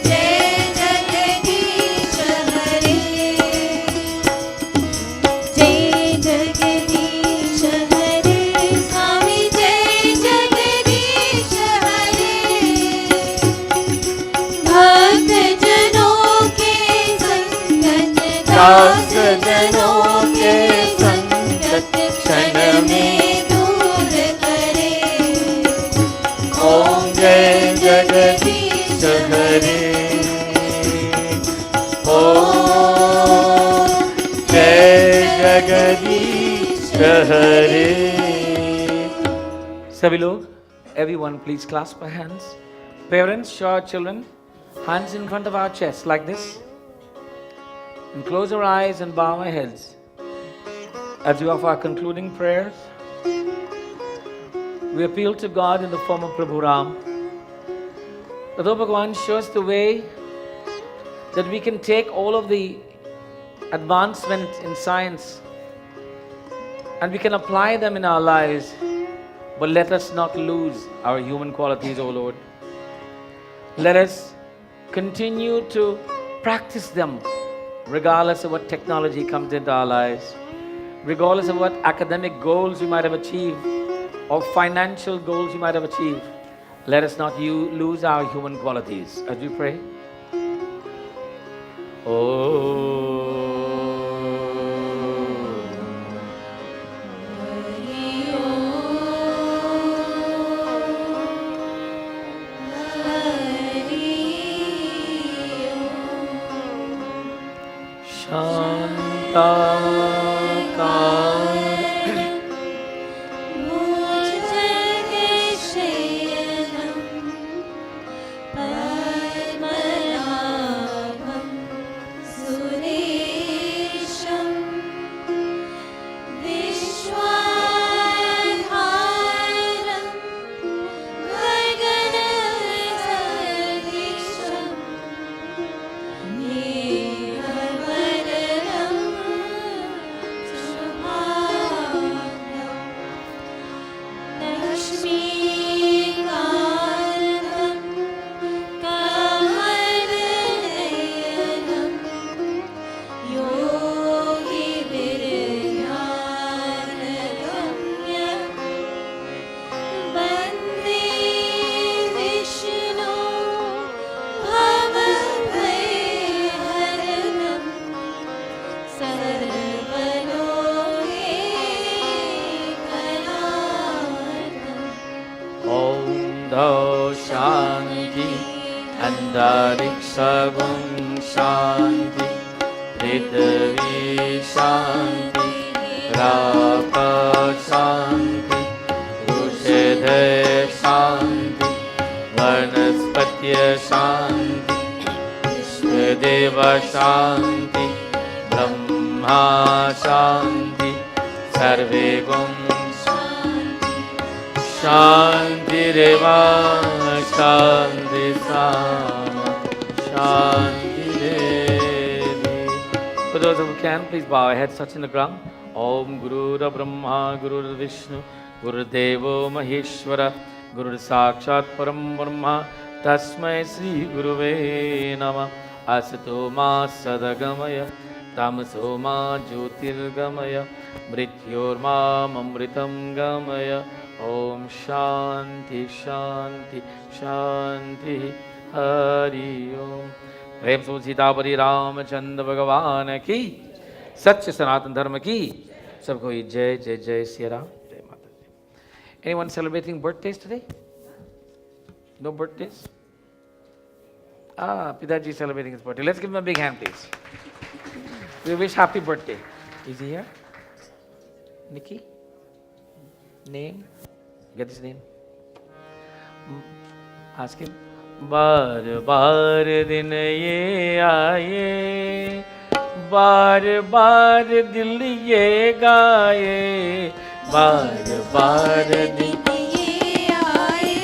जय जगदीश हरे। जय जगदीश हरे, स्वामी जय जगदीश हरे। भक्त जनों के संगत, दास जनों के संगत क्षण में दूर करे। ओम जय जगदीश हरे, ओम जय जगदीश हरे। सभी लोग, everyone please clasp our hands. Parents, show our children hands in front of our chest like this. And close our eyes and bow our heads as we offer our concluding prayers. We appeal to God in the form of Prabhu Ram, that O Bhagavan show us the way that we can take all of the advancements in science and we can apply them in our lives, but let us not lose our human qualities, O Lord. Let us continue to practice them regardless of what technology comes into our lives, regardless of what academic goals we might have achieved or financial goals we might have achieved. Let us not lose our human qualities as we pray. Shantakar भुजगशयनं पद्मनाभं सुरेशं विश्वाधारं गगनसदृशं मेघवर्णं शुभाङ्गं लक्ष्मीकान्तं कमलनयनं योगिविरध्यानगम्यं वन्दे Vishnu भवभयहरणं सर्वलोकैकनाथम्। Om Do Shanti Antarikshagum Shanti Prithvi Shanti Rapa शांति विश्वदेव शांति ब्रह्मा शांति सर्वे गुण शांतिरेव शांति सामा Shanti Devi. For those who can, please bow our heads, touching the ground. Om Guru Brahma Guru Vishnu Guru Devo Maheshwara Guru Sakshat Param Brahma Tasmai Sri Guruve Namah. Asato Ma Sadagamaya Tamaso Ma Jyotirgamaya Mrityorma Amritam Gamaya. Om Shanti Shanti Shanti Hari Om. प्रेम से सीतापति रामचंद्र भगवान की, सच्चे सनातन धर्म की सबको जय जय जय श्री राम, जय माता दी. Anyone celebrating birthdays today? No birthdays? Pidaji celebrating his birthday. Let's give him a big hand, please. We wish happy birthday. Is he here? Nikki? Name? Get his name. Ask him. बार बार दिन ये आए, बार बार दिल ये गाए, बार बार दिन ये आए,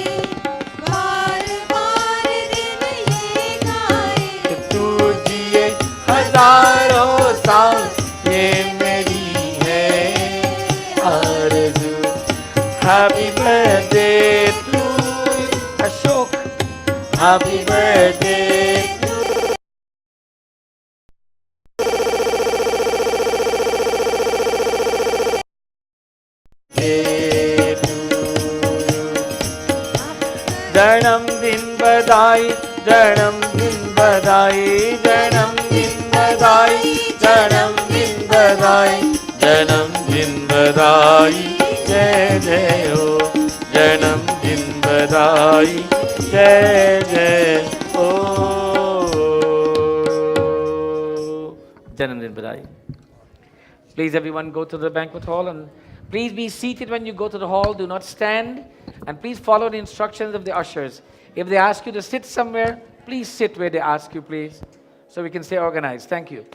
बार बार दिन ये गाए. तू जिए हजारों साल, ये मेरी है आरज़ू. Happy birthday to Ashok. Happy birthday to जन्मदिन बधाई, जन्मदिन बधाई, जन्मदिन बधाई, जन्मदिन बधाई, जन्मदिन बधाई, जय जय हो. जन्मदिन बधाई, जय जय हो. जन्मदिन बधाई. Please everyone go to the banquet hall, and please be seated when you go to the hall. Do not stand, and please follow the instructions of the ushers. If they ask you to sit somewhere, please sit where they ask you, please, so we can stay organized. Thank you.